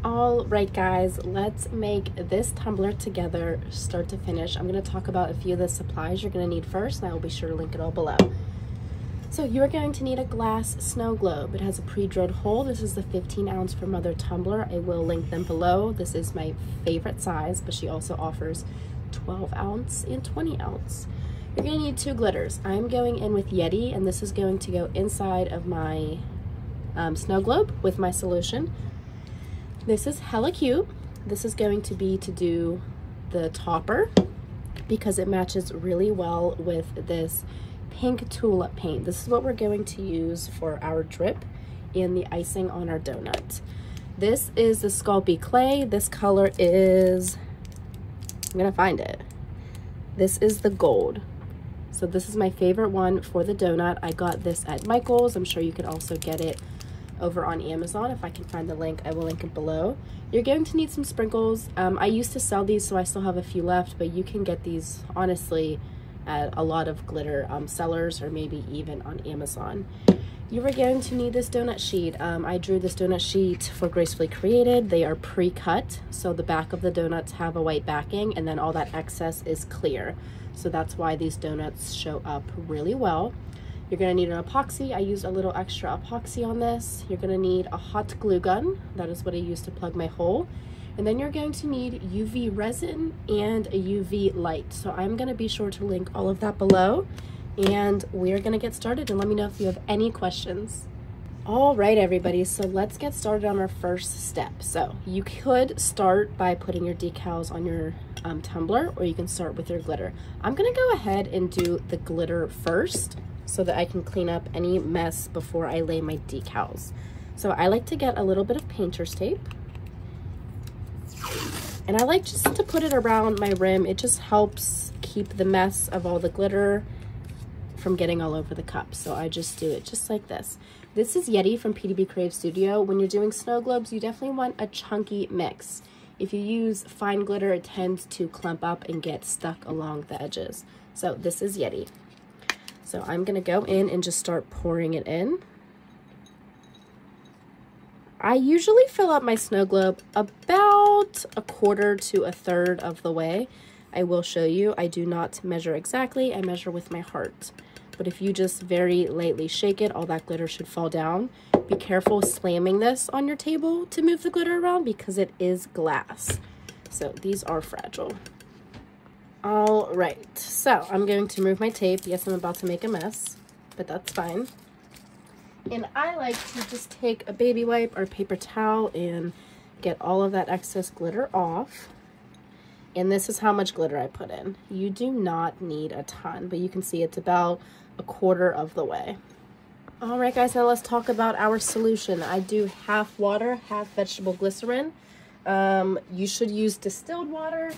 All right, guys, let's make this tumbler together start to finish. I'm going to talk about a few of the supplies you're going to need first, and I will be sure to link it all below. So you are going to need a glass snow globe. It has a pre-drilled hole. This is the 15-ounce for Mother Tumbler. I will link them below. This is my favorite size, but she also offers 12-ounce and 20-ounce. You're going to need 2 glitters. I'm going in with Yeti, and this is going to go inside of my snow globe with my solution. This is hella cute. This is going to be to do the topper because it matches really well with this pink tulip paint. This is what we're going to use for our drip and the icing on our donut. This is the Sculpey clay. This color is, I'm gonna find it. This is the gold. So this is my favorite one for the donut. I got this at Michael's. I'm sure you could also get it over on Amazon. If I can find the link, I will link it below. You're going to need some sprinkles. I used to sell these, so I still have a few left, but you can get these honestly at a lot of glitter sellers, or maybe even on Amazon. You are going to need this donut sheet. I drew this donut sheet for Gracefully Created. They are pre-cut, so the back of the donuts have a white backing, and then all that excess is clear. So that's why these donuts show up really well. You're going to need an epoxy. I used a little extra epoxy on this. You're going to need a hot glue gun. That is what I used to plug my hole. And then you're going to need UV resin and a UV light. So I'm going to be sure to link all of that below. And we're going to get started, and let me know if you have any questions. All right, everybody, so let's get started on our first step. So you could start by putting your decals on your tumbler, or you can start with your glitter. I'm going to go ahead and do the glitter first, so that I can clean up any mess before I lay my decals. So I like to get a little bit of painter's tape, and I like just to put it around my rim. It just helps keep the mess of all the glitter from getting all over the cup. So I just do it just like this. This is Yeti from PDB CREATIVE STUDIO. When you're doing snow globes, you definitely want a chunky mix. If you use fine glitter, it tends to clump up and get stuck along the edges. So this is Yeti. So I'm gonna go in and just start pouring it in. I usually fill up my snow globe about 1/4 to 1/3 of the way. I will show you, I do not measure exactly, I measure with my heart. But if you just very lightly shake it, all that glitter should fall down. Be careful slamming this on your table to move the glitter around because it is glass. So these are fragile. All right, so I'm going to remove my tape. Yes, I'm about to make a mess, but that's fine. And I like to just take a baby wipe or paper towel and get all of that excess glitter off. And this is how much glitter I put in. You do not need a ton, but you can see it's about 1/4 of the way. All right, guys, now let's talk about our solution. I do half water, half vegetable glycerin. You should use distilled water.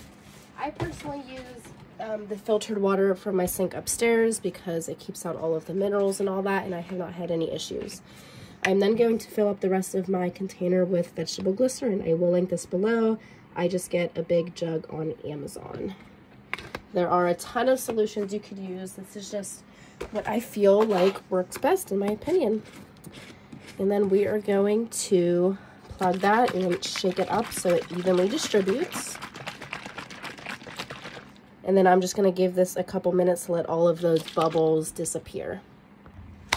I personally use the filtered water from my sink upstairs because it keeps out all of the minerals and all that, and I have not had any issues. I'm then going to fill up the rest of my container with vegetable glycerin. I will link this below. I just get a big jug on Amazon. There are a ton of solutions you could use. This is just what I feel like works best in my opinion. And then we are going to plug that and shake it up so it evenly distributes. And then I'm just going to give this a couple minutes to let all of those bubbles disappear.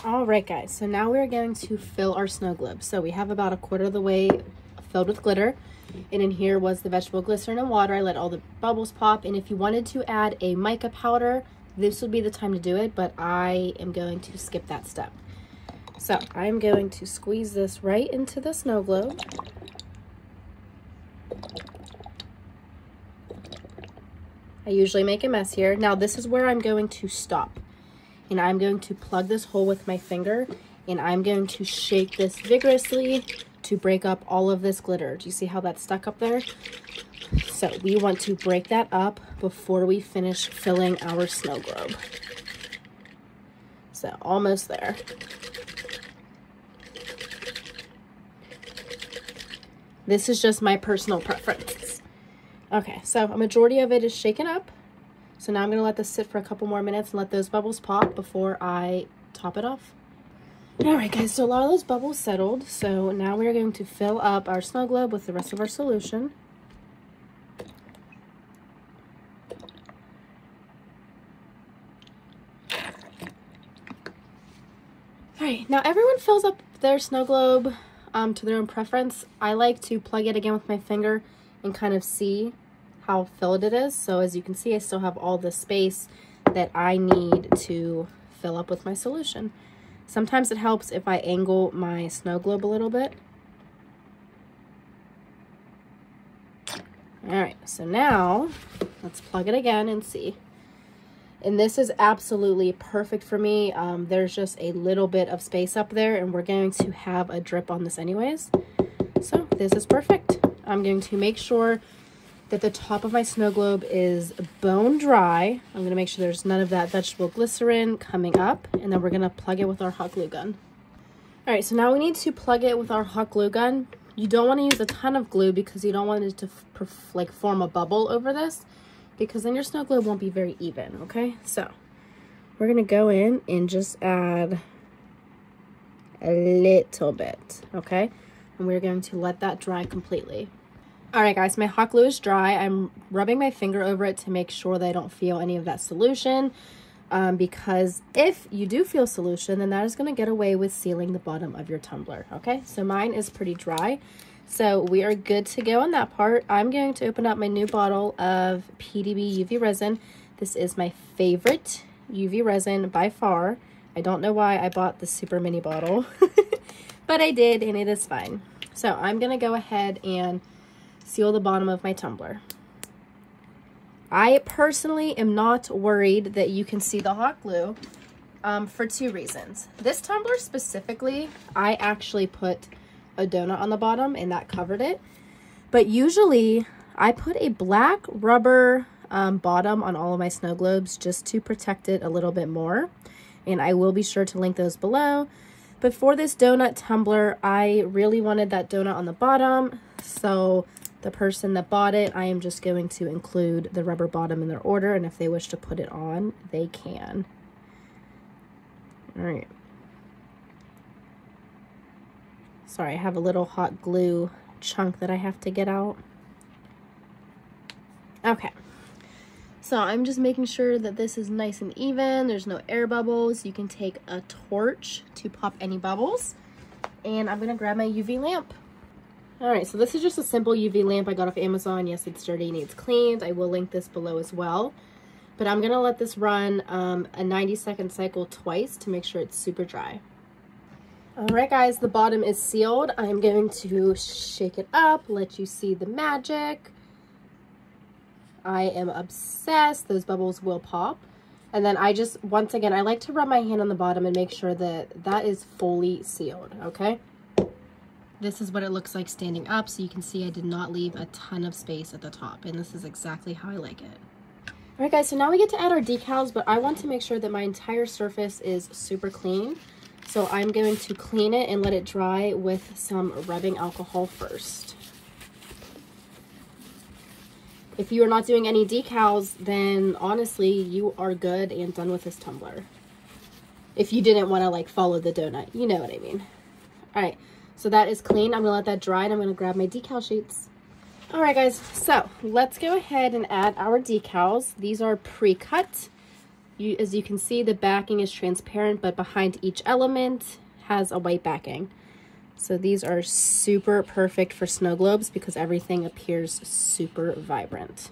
All right, guys, so now we're going to fill our snow globe. So we have about 1/4 of the way filled with glitter. And in here was the vegetable glycerin and water. I let all the bubbles pop. And if you wanted to add a mica powder, this would be the time to do it, but I am going to skip that step. So I'm going to squeeze this right into the snow globe. I usually make a mess here. Now this is where I'm going to stop. And I'm going to plug this hole with my finger, and I'm going to shake this vigorously to break up all of this glitter. Do you see how that's stuck up there? So we want to break that up before we finish filling our snow globe. So almost there. This is just my personal preference. Okay, so a majority of it is shaken up. So now I'm gonna let this sit for a couple more minutes and let those bubbles pop before I top it off. All right, guys, so a lot of those bubbles settled. So now we're going to fill up our snow globe with the rest of our solution. All right, now everyone fills up their snow globe to their own preference. I like to plug it again with my finger and kind of see how filled it is. So as you can see, I still have all the space that I need to fill up with my solution. Sometimes it helps if I angle my snow globe a little bit. All right, so now let's plug it again and see. And this is absolutely perfect for me. There's just a little bit of space up there, and we're going to have a drip on this anyways. So this is perfect. I'm going to make sure that the top of my snow globe is bone dry. I'm going to make sure there's none of that vegetable glycerin coming up, and then we're going to plug it with our hot glue gun. All right, so now we need to plug it with our hot glue gun. You don't want to use a ton of glue because you don't want it to like form a bubble over this, because then your snow globe won't be very even, okay? So we're gonna go in and just add a little bit, okay? And we're going to let that dry completely. All right, guys, my hot glue is dry. I'm rubbing my finger over it to make sure that I don't feel any of that solution, because if you do feel solution, then that is gonna get away with sealing the bottom of your tumbler, okay? So mine is pretty dry. So we are good to go on that part. I'm going to open up my new bottle of PDB UV resin. This is my favorite UV resin by far. I don't know why I bought the super mini bottle, but I did, and it is fine. So I'm gonna go ahead and seal the bottom of my tumbler. I personally am not worried that you can see the hot glue for two reasons. This tumbler specifically, I actually put a donut on the bottom and that covered it, but usually I put a black rubber bottom on all of my snow globes just to protect it a little bit more, and I will be sure to link those below. But for this donut tumbler, I really wanted that donut on the bottom, so the person that bought it, I am just going to include the rubber bottom in their order, and if they wish to put it on, they can. All right. Sorry, I have a little hot glue chunk that I have to get out. Okay, so I'm just making sure that this is nice and even. There's no air bubbles. You can take a torch to pop any bubbles. And I'm gonna grab my UV lamp. All right, so this is just a simple UV lamp I got off Amazon. Yes, it's dirty, needs cleaned. I will link this below as well. But I'm gonna let this run a 90-second cycle twice to make sure it's super dry. All right, guys, the bottom is sealed. I'm going to shake it up, let you see the magic. I am obsessed. Those bubbles will pop. And then I just, once again, I like to rub my hand on the bottom and make sure that that is fully sealed, okay? This is what it looks like standing up, so you can see I did not leave a ton of space at the top, and this is exactly how I like it. All right, guys, so now we get to add our decals, but I want to make sure that my entire surface is super clean. So I'm going to clean it and let it dry with some rubbing alcohol first. If you are not doing any decals, then honestly, you are good and done with this tumbler. If you didn't want to like follow the donut, you know what I mean. All right, so that is clean. I'm gonna let that dry and I'm gonna grab my decal sheets. All right, guys, so let's go ahead and add our decals. These are pre-cut. As you can see, the backing is transparent, but behind each element has a white backing. So these are super perfect for snow globes because everything appears super vibrant.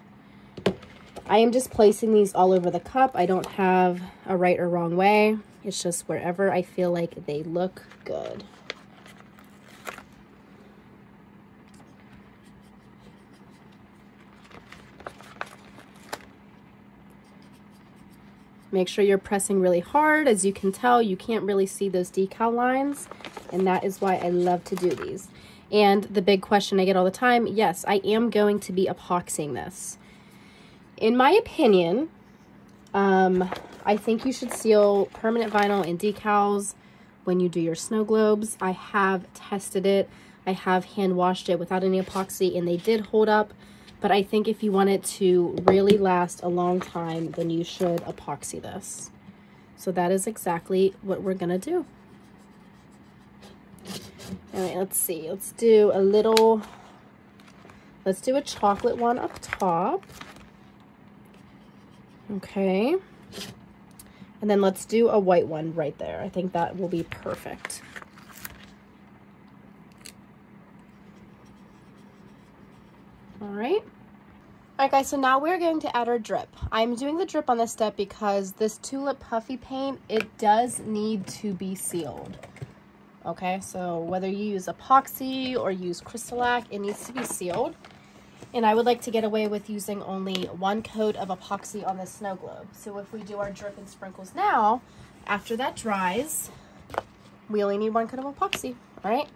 I am just placing these all over the cup. I don't have a right or wrong way. It's just wherever I feel like they look good. Make sure you're pressing really hard. As you can tell, you can't really see those decal lines, and that is why I love to do these. And the big question I get all the time, yes, I am going to be epoxying this. In my opinion, I think you should seal permanent vinyl and decals when you do your snow globes. I have tested it. I have hand washed it without any epoxy, and they did hold up. But I think if you want it to really last a long time, then you should epoxy this. So that is exactly what we're gonna do. All right, let's see. Let's do a chocolate one up top. Okay. And then let's do a white one right there. I think that will be perfect. All right. All right, guys, so now we're going to add our drip. I'm doing the drip on this step because this tulip puffy paint, it does need to be sealed. Okay, so whether you use epoxy or use Crystalac, it needs to be sealed. And I would like to get away with using only one coat of epoxy on the snow globe. So if we do our drip and sprinkles now, after that dries, we only need one coat of epoxy, all right?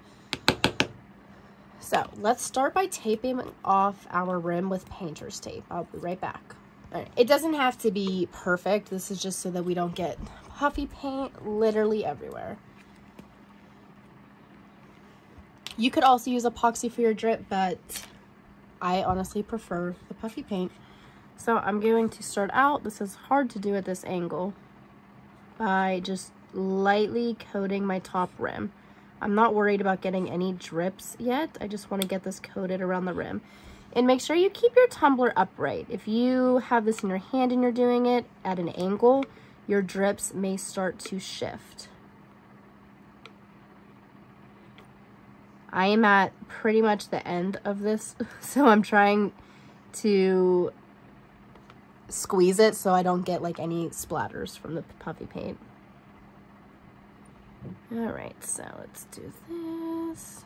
So let's start by taping off our rim with painter's tape. I'll be right back. All right. It doesn't have to be perfect. This is just so that we don't get puffy paint literally everywhere. You could also use epoxy for your drip, but I honestly prefer the puffy paint. So I'm going to start out, this is hard to do at this angle, by just lightly coating my top rim. I'm not worried about getting any drips yet. I just want to get this coated around the rim. And make sure you keep your tumbler upright. If you have this in your hand and you're doing it at an angle, your drips may start to shift. I am at pretty much the end of this, so I'm trying to squeeze it so I don't get like any splatters from the puffy paint. All right, so let's do this.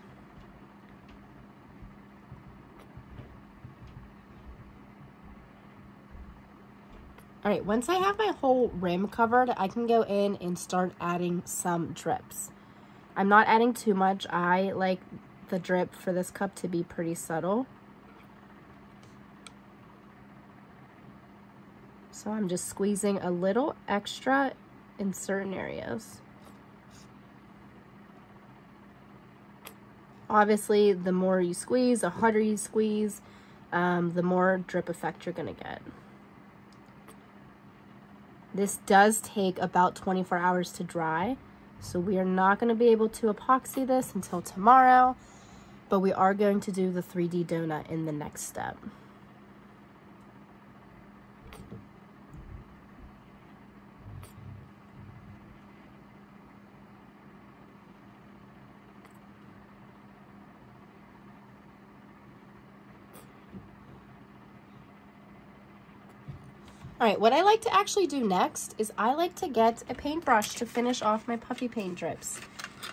All right, once I have my whole rim covered, I can go in and start adding some drips. I'm not adding too much. I like the drip for this cup to be pretty subtle. So I'm just squeezing a little extra in certain areas. Obviously, the more you squeeze, the harder you squeeze, the more drip effect you're gonna get. This does take about 24 hours to dry, so we are not gonna be able to epoxy this until tomorrow, but we are going to do the 3D donut in the next step. All right, what I like to actually do next is I like to get a paintbrush to finish off my puffy paint drips.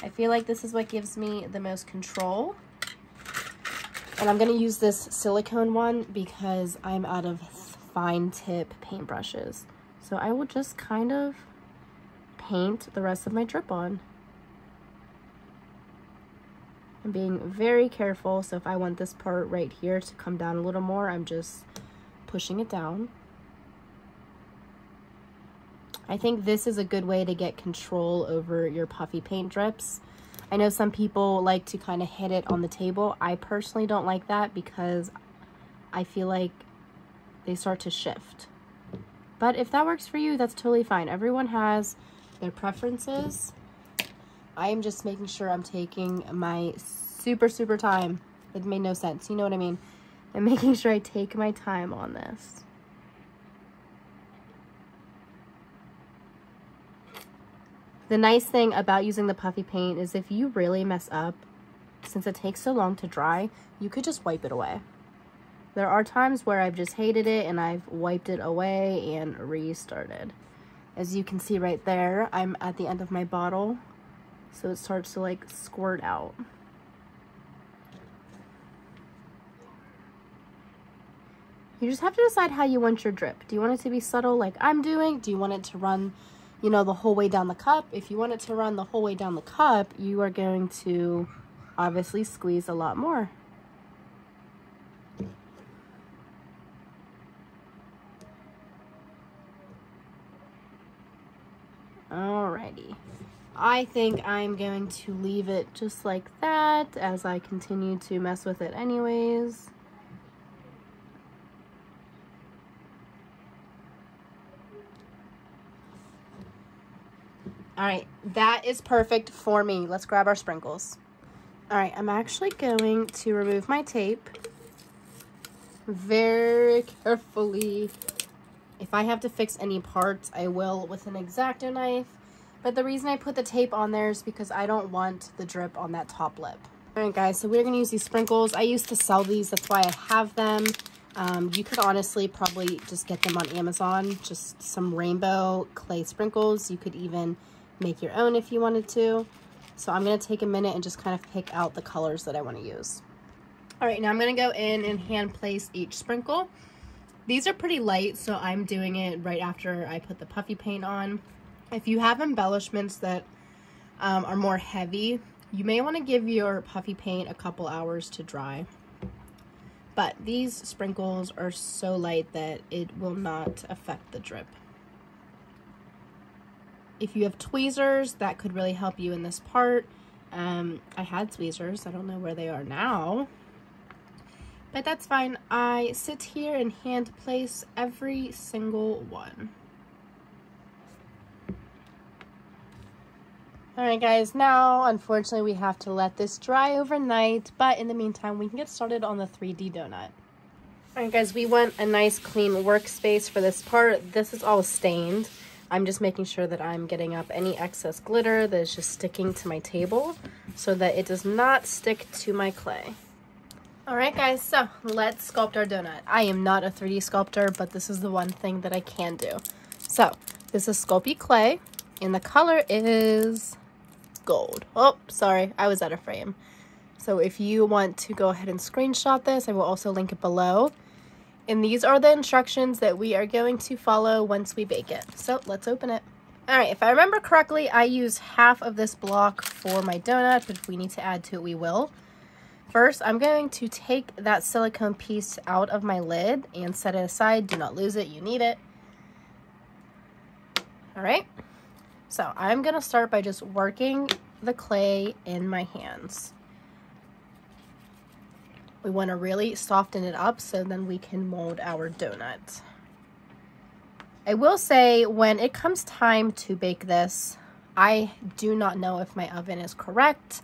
I feel like this is what gives me the most control. And I'm gonna use this silicone one because I'm out of fine tip paintbrushes. So I will just kind of paint the rest of my drip on. I'm being very careful, so if I want this part right here to come down a little more, I'm just pushing it down. I think this is a good way to get control over your puffy paint drips. I know some people like to kind of hit it on the table. I personally don't like that because I feel like they start to shift. But if that works for you, that's totally fine. Everyone has their preferences. I am just making sure I'm taking my super time. It made no sense, you know what I mean? I'm making sure I take my time on this. The nice thing about using the puffy paint is if you really mess up, since it takes so long to dry, you could just wipe it away. There are times where I've just hated it and I've wiped it away and restarted. As you can see right there, I'm at the end of my bottle, so it starts to like squirt out. You just have to decide how you want your drip. Do you want it to be subtle like I'm doing? Do you want it to run, you know, the whole way down the cup? If you want it to run the whole way down the cup, you are going to obviously squeeze a lot more. Alrighty. I think I'm going to leave it just like that as I continue to mess with it anyways. All right, that is perfect for me. Let's grab our sprinkles. All right, I'm actually going to remove my tape very carefully. If I have to fix any parts, I will with an X-Acto knife. But the reason I put the tape on there is because I don't want the drip on that top lip. All right, guys, so we're gonna use these sprinkles. I used to sell these, that's why I have them. You could honestly probably just get them on Amazon, just some rainbow clay sprinkles. You could even make your own if you wanted to. So I'm gonna take a minute and just kind of pick out the colors that I wanna use. All right, now I'm gonna go in and hand place each sprinkle. These are pretty light, so I'm doing it right after I put the puffy paint on. If you have embellishments that are more heavy, you may want to give your puffy paint a couple hours to dry. But these sprinkles are so light that it will not affect the drip. If you have tweezers, that could really help you in this part. I had tweezers, I don't know where they are now. But that's fine. I sit here and hand place every single one. All right, guys, now unfortunately we have to let this dry overnight, but in the meantime we can get started on the 3D donut. All right, guys, we want a nice clean workspace for this part. This is all stained. I'm just making sure that I'm getting up any excess glitter that is just sticking to my table so that it does not stick to my clay. All right, guys, so let's sculpt our donut. I am not a 3D sculptor, but this is the one thing that I can do. So this is Sculpey clay, and the color is gold. Oh, sorry, I was out of frame. So if you want to go ahead and screenshot this, I will also link it below. And these are the instructions that we are going to follow once we bake it. So let's open it. All right, if I remember correctly, I used half of this block for my donut, but if we need to add to it, we will. First, I'm going to take that silicone piece out of my lid and set it aside. Do not lose it, you need it. All right, so I'm gonna start by just working the clay in my hands. We wanna really soften it up so then we can mold our donut. I will say, when it comes time to bake this, I do not know if my oven is correct.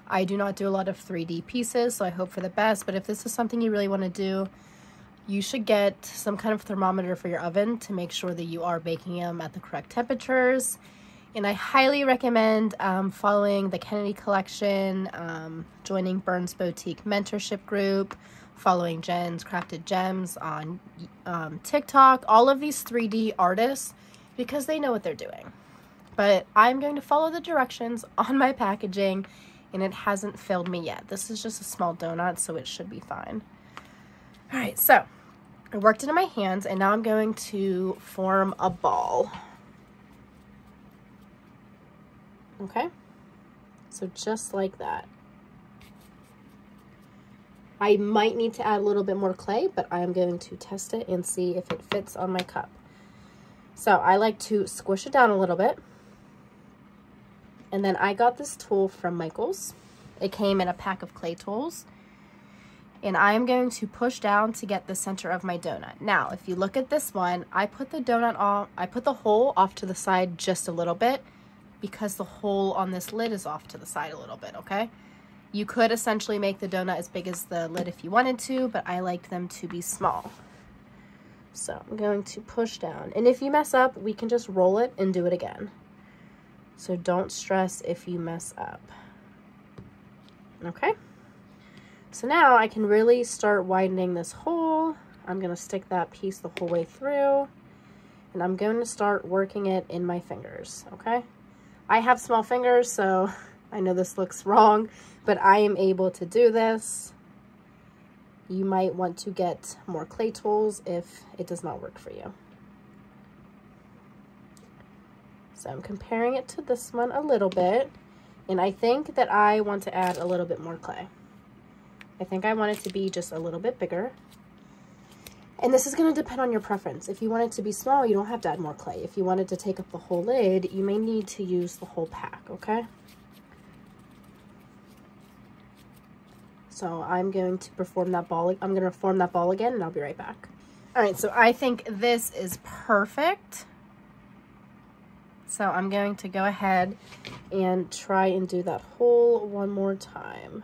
I do not do a lot of 3D pieces, so I hope for the best, but if this is something you really want to do, you should get some kind of thermometer for your oven to make sure that you are baking them at the correct temperatures. And I highly recommend following the Kennedy Collection, joining Burns Boutique Mentorship Group, following Jen's Crafted Gems on TikTok, all of these 3D artists, because they know what they're doing. But I'm going to follow the directions on my packaging, and it hasn't failed me yet. This is just a small donut, so it should be fine. All right, so I worked it in my hands, and now I'm going to form a ball. Okay, so just like that. I might need to add a little bit more clay, but I am going to test it and see if it fits on my cup. So I like to squish it down a little bit. And then I got this tool from Michael's. It came in a pack of clay tools. And I'm going to push down to get the center of my donut. Now, if you look at this one, I put the donut off, I put the hole off to the side just a little bit because the hole on this lid is off to the side a little bit, okay? You could essentially make the donut as big as the lid if you wanted to, but I like them to be small. So I'm going to push down. And if you mess up, we can just roll it and do it again. So don't stress if you mess up. Okay. So now I can really start widening this hole. I'm going to stick that piece the whole way through. And I'm going to start working it in my fingers, okay? I have small fingers, so I know this looks wrong, but I am able to do this. You might want to get more clay tools if it does not work for you. So I'm comparing it to this one a little bit, and I think that I want to add a little bit more clay. I think I want it to be just a little bit bigger. And this is going to depend on your preference. If you want it to be small, you don't have to add more clay. If you wanted to take up the whole lid, you may need to use the whole pack, okay? So I'm going to form that ball again, and I'll be right back. All right, so I think this is perfect. So I'm going to go ahead and try and do that hole one more time.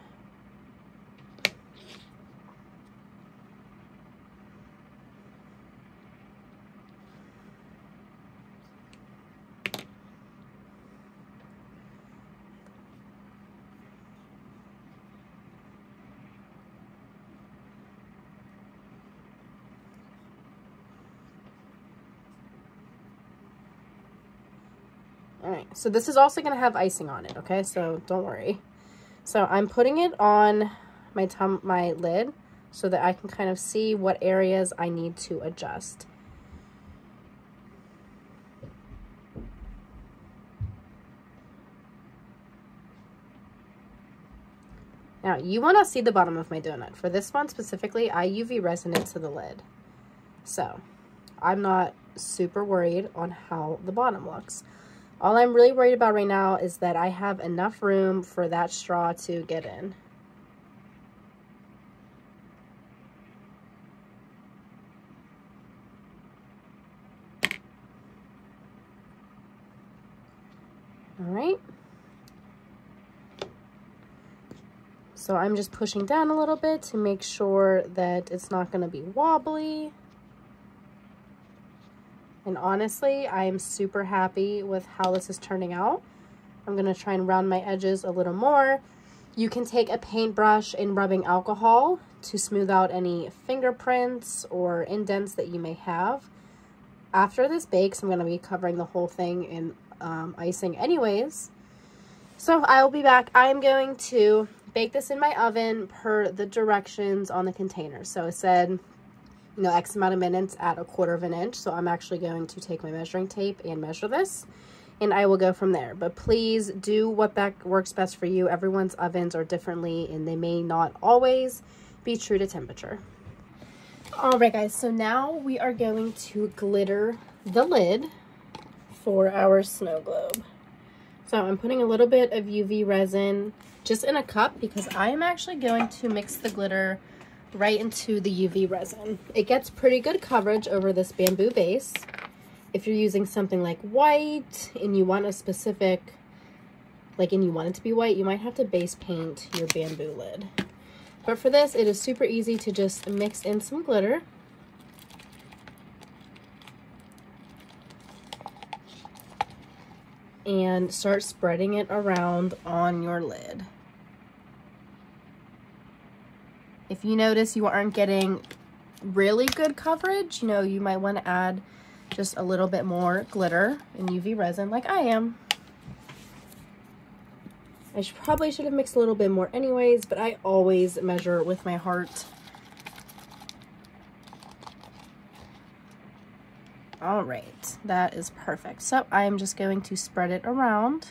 All right, so this is also gonna have icing on it, okay? So don't worry. So I'm putting it on my lid so that I can kind of see what areas I need to adjust. Now, you wanna see the bottom of my donut. For this one specifically, I UV resin it to the lid. So I'm not super worried on how the bottom looks. All I'm really worried about right now is that I have enough room for that straw to get in. All right. So I'm just pushing down a little bit to make sure that it's not going to be wobbly. And honestly, I am super happy with how this is turning out. I'm going to try and round my edges a little more. You can take a paintbrush and rubbing alcohol to smooth out any fingerprints or indents that you may have. After this bakes, I'm going to be covering the whole thing in icing anyways. So I will be back. I'm going to bake this in my oven per the directions on the container. So it said, you know, X amount of minutes at 1/4 of an inch. So I'm actually going to take my measuring tape and measure this, and I will go from there. But please do what works best for you. Everyone's ovens are differently, and they may not always be true to temperature. All right, guys, so now we are going to glitter the lid for our snow globe. So I'm putting a little bit of UV resin just in a cup because I am actually going to mix the glitter right into the UV resin. It gets pretty good coverage over this bamboo base. If you're using something like white and you want a specific, and you want it to be white, you might have to base paint your bamboo lid. But for this, it is super easy to just mix in some glitter. And start spreading it around on your lid. If you notice you aren't getting really good coverage, you know, you might want to add just a little bit more glitter and UV resin like I am. I probably should have mixed a little bit more anyways, but I always measure with my heart. All right, that is perfect. So I am just going to spread it around.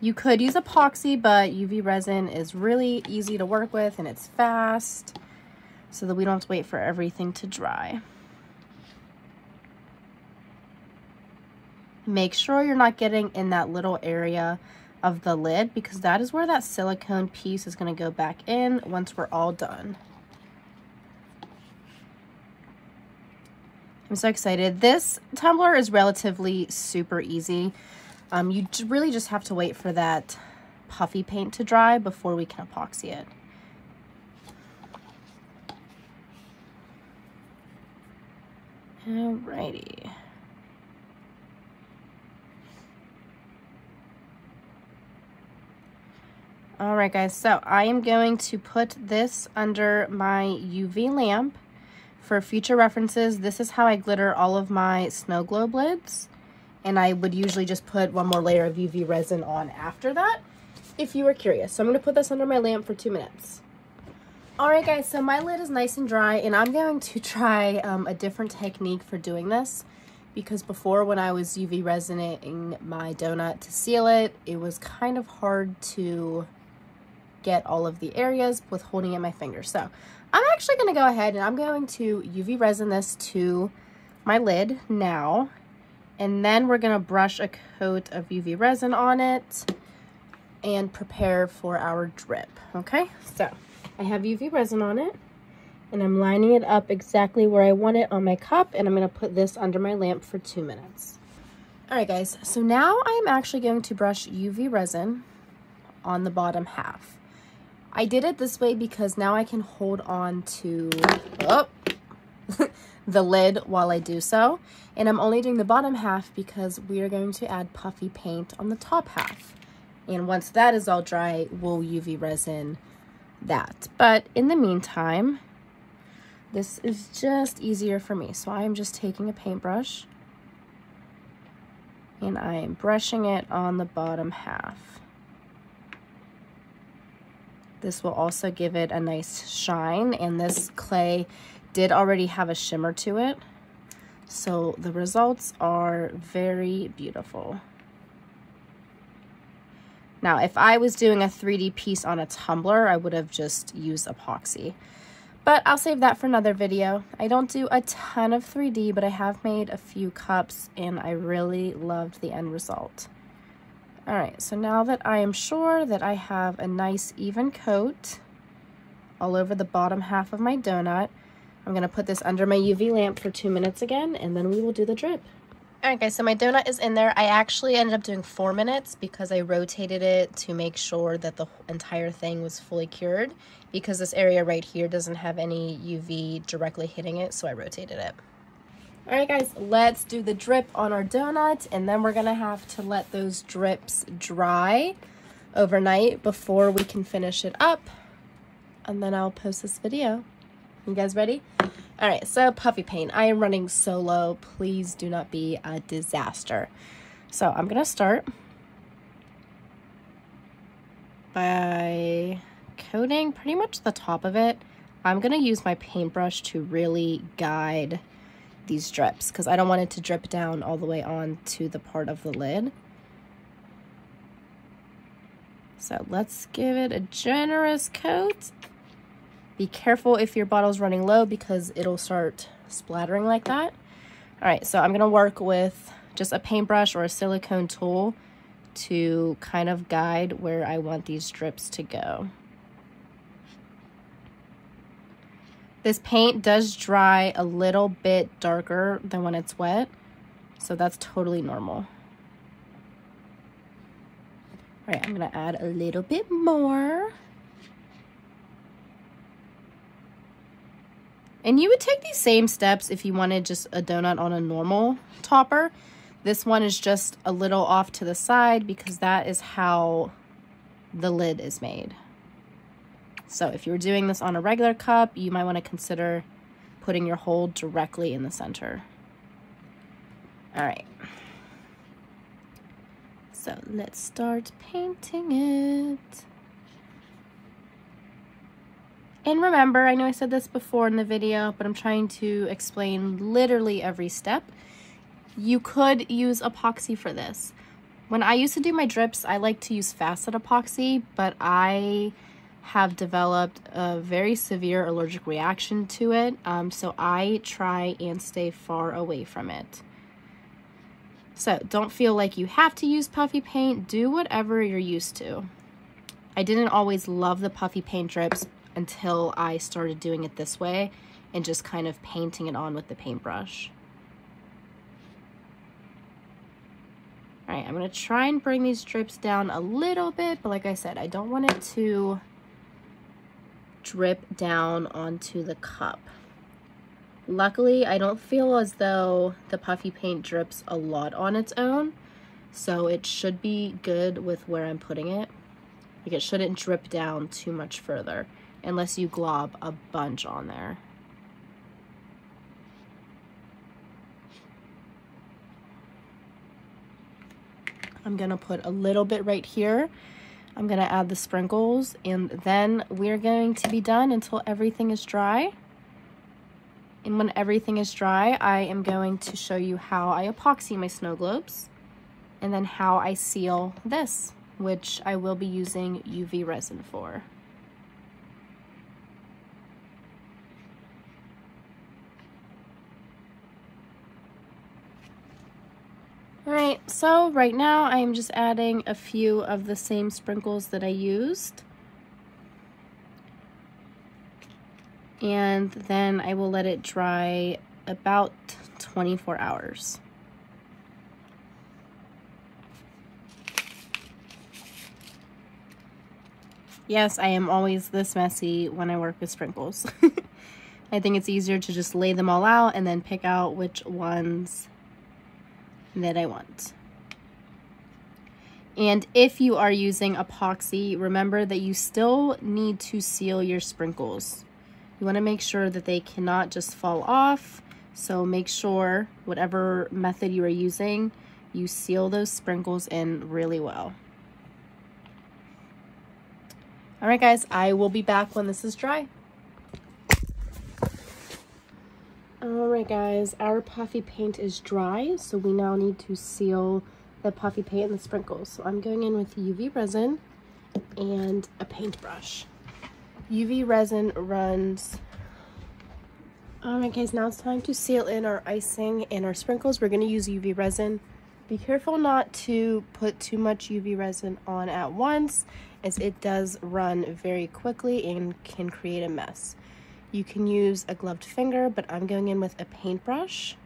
You could use epoxy, but UV resin is really easy to work with and it's fast, so that we don't have to wait for everything to dry. Make sure you're not getting in that little area of the lid because that is where that silicone piece is going to go back in once we're all done. I'm so excited. This tumbler is relatively super easy. You really just have to wait for that puffy paint to dry before we can epoxy it. Alrighty. Alright guys, so I am going to put this under my UV lamp. For future references, this is how I glitter all of my snow globe lids. And I would usually just put one more layer of UV resin on after that, if you were curious. So I'm going to put this under my lamp for 2 minutes. Alright guys, so my lid is nice and dry, and I'm going to try a different technique for doing this. Because before, when I was UV resinating my donut to seal it, it was kind of hard to get all of the areas with holding it in my fingers. So I'm actually going to go ahead and I'm going to UV resin this to my lid now. And then we're going to brush a coat of UV resin on it and prepare for our drip. Okay, so I have UV resin on it and I'm lining it up exactly where I want it on my cup, and I'm going to put this under my lamp for 2 minutes. All right, guys, so now I'm actually going to brush UV resin on the bottom half. I did it this way because now I can hold on to the lid while I do so. And I'm only doing the bottom half because we are going to add puffy paint on the top half. And once that is all dry, we'll UV resin that. But in the meantime, this is just easier for me. So I'm just taking a paintbrush and I am brushing it on the bottom half. This will also give it a nice shine, and this clay did already have a shimmer to it. So the results are very beautiful. Now, if I was doing a 3D piece on a tumbler, I would have just used epoxy. But I'll save that for another video. I don't do a ton of 3D, but I have made a few cups, and I really loved the end result. All right, so now that I am sure that I have a nice even coat all over the bottom half of my donut, I'm gonna put this under my UV lamp for 2 minutes again, and then we will do the drip. All right, guys, so my donut is in there. I actually ended up doing 4 minutes because I rotated it to make sure that the entire thing was fully cured, because this area right here doesn't have any UV directly hitting it, so I rotated it. All right, guys, let's do the drip on our donut, and then we're gonna have to let those drips dry overnight before we can finish it up, and then I'll post this video. You guys ready? All right, so puffy paint. I am running so low. Please do not be a disaster. So I'm gonna start by coating pretty much the top of it. I'm gonna use my paintbrush to really guide these drips because I don't want it to drip down all the way on to the part of the lid. So let's give it a generous coat. Be careful if your bottle's running low because it'll start splattering like that. All right, so I'm gonna work with just a paintbrush or a silicone tool to kind of guide where I want these drips to go. This paint does dry a little bit darker than when it's wet, so that's totally normal. All right, I'm gonna add a little bit more. And you would take these same steps if you wanted just a donut on a normal topper. This one is just a little off to the side because that is how the lid is made. So if you're doing this on a regular cup, you might want to consider putting your hole directly in the center. All right. So let's start painting it. And remember, I know I said this before in the video, but I'm trying to explain literally every step. You could use epoxy for this. When I used to do my drips, I like to use facet epoxy, but I have developed a very severe allergic reaction to it, so I try and stay far away from it. So don't feel like you have to use puffy paint. Do whatever you're used to. I didn't always love the puffy paint drips until I started doing it this way and just kind of painting it on with the paintbrush. All right, I'm gonna try and bring these drips down a little bit, but like I said, I don't want it to drip down onto the cup. Luckily, I don't feel as though the puffy paint drips a lot on its own, so it should be good with where I'm putting it. Like, it shouldn't drip down too much further unless you glob a bunch on there. I'm gonna put a little bit right here. I'm gonna add the sprinkles, and then we're going to be done until everything is dry. And when everything is dry, I am going to show you how I epoxy my snow globes, and then how I seal this, which I will be using UV resin for. Alright, so right now I'm just adding a few of the same sprinkles that I used. And then I will let it dry about 24 hours. Yes, I am always this messy when I work with sprinkles. I think it's easier to just lay them all out and then pick out which ones that I want. And if you are using epoxy, remember that you still need to seal your sprinkles. You want to make sure that they cannot just fall off. So make sure whatever method you are using, you seal those sprinkles in really well. All right, guys, I will be back when this is dry. All right, guys, our puffy paint is dry, so we now need to seal the puffy paint and the sprinkles. So I'm going in with UV resin and a paintbrush. UV resin runs. All right, guys, now it's time to seal in our icing and our sprinkles. We're going to use UV resin. Be careful not to put too much UV resin on at once, as it does run very quickly and can create a mess. You can use a gloved finger, but I'm going in with a paintbrush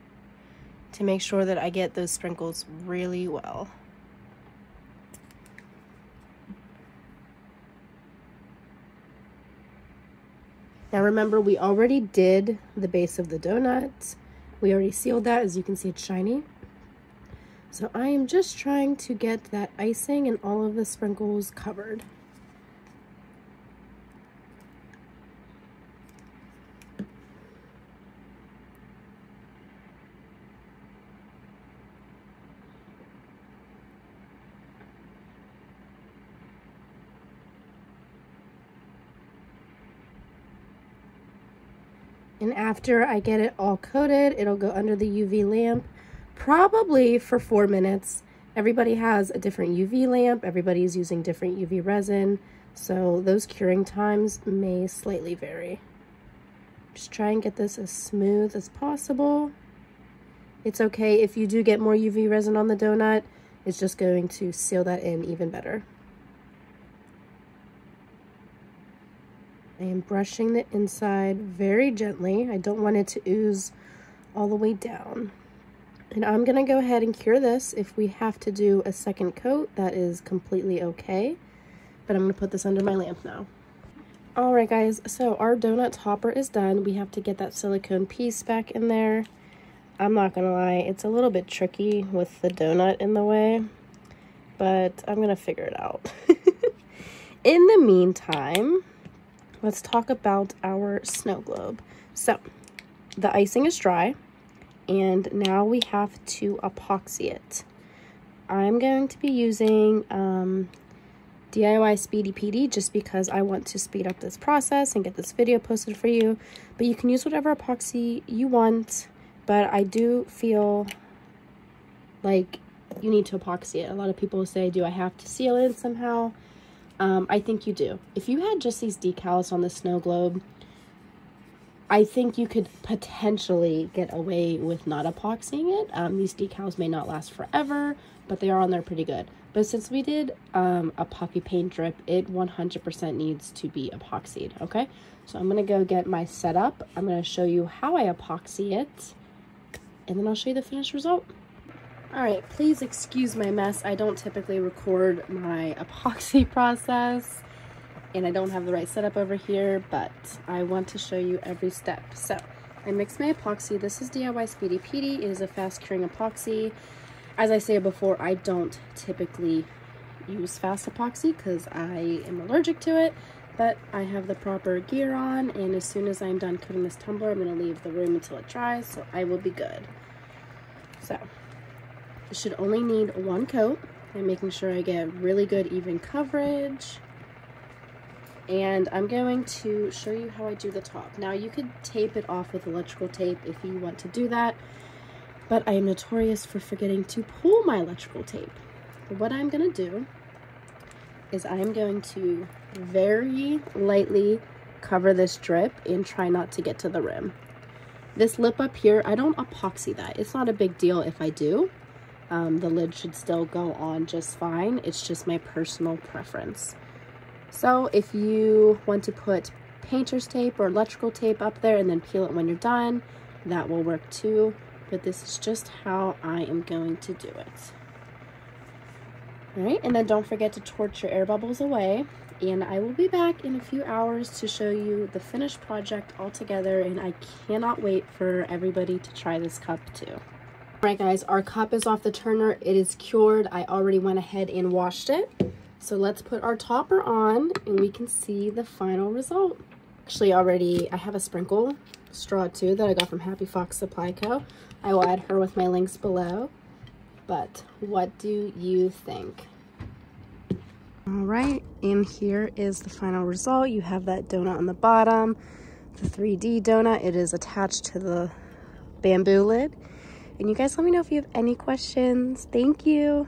to make sure that I get those sprinkles really well. Now remember, we already did the base of the donut. We already sealed that. As you can see, it's shiny. So I am just trying to get that icing and all of the sprinkles covered. And after I get it all coated, it'll go under the UV lamp, probably for 4 minutes. Everybody has a different UV lamp. Everybody's using different UV resin. So those curing times may slightly vary. Just try and get this as smooth as possible. It's okay if you do get more UV resin on the donut. It's just going to seal that in even better. I am brushing the inside very gently. I don't want it to ooze all the way down. And I'm gonna go ahead and cure this. If we have to do a second coat, that is completely okay. But I'm gonna put this under my lamp now. All right, guys, so our donut topper is done. We have to get that silicone piece back in there. I'm not gonna lie, it's a little bit tricky with the donut in the way, but I'm gonna figure it out. In the meantime, let's talk about our snow globe. So the icing is dry, and now we have to epoxy it. I'm going to be using DIY Speedy PD just because I want to speed up this process and get this video posted for you. But you can use whatever epoxy you want, but I do feel like you need to epoxy it. A lot of people say, do I have to seal it somehow? I think you do. If you had just these decals on the snow globe, I think you could potentially get away with not epoxying it. These decals may not last forever, but they are on there pretty good. But since we did a puffy paint drip, it 100% needs to be epoxied, okay? So I'm going to go get my setup. I'm going to show you how I epoxy it, and then I'll show you the finished result. Alright, please excuse my mess. I don't typically record my epoxy process, and I don't have the right setup over here, but I want to show you every step. So, I mix my epoxy. This is DIY Speedy PD. It is a fast curing epoxy. As I said before, I don't typically use fast epoxy because I am allergic to it, but I have the proper gear on, and as soon as I'm done coating this tumbler, I'm going to leave the room until it dries, so I will be good. So, it should only need one coat. I'm making sure I get really good even coverage. And I'm going to show you how I do the top. Now you could tape it off with electrical tape if you want to do that, but I am notorious for forgetting to pull my electrical tape. But what I'm going to do is I am going to very lightly cover this drip and try not to get to the rim. This lip up here, I don't epoxy that. It's not a big deal if I do. The lid should still go on just fine. It's just my personal preference. So if you want to put painter's tape or electrical tape up there and then peel it when you're done, that will work too. But this is just how I am going to do it. All right, and then don't forget to torch your air bubbles away. And I will be back in a few hours to show you the finished project all together, and I cannot wait for everybody to try this cup too. All right guys, our cup is off the turner. It is cured. I already went ahead and washed it. So let's put our topper on and we can see the final result. Actually I have a sprinkle straw too that I got from Happy Fox Supply Co. I will add her with my links below. But what do you think? All right, and here is the final result. You have that donut on the bottom, the 3D donut. It is attached to the bamboo lid. And you guys let me know if you have any questions. Thank you.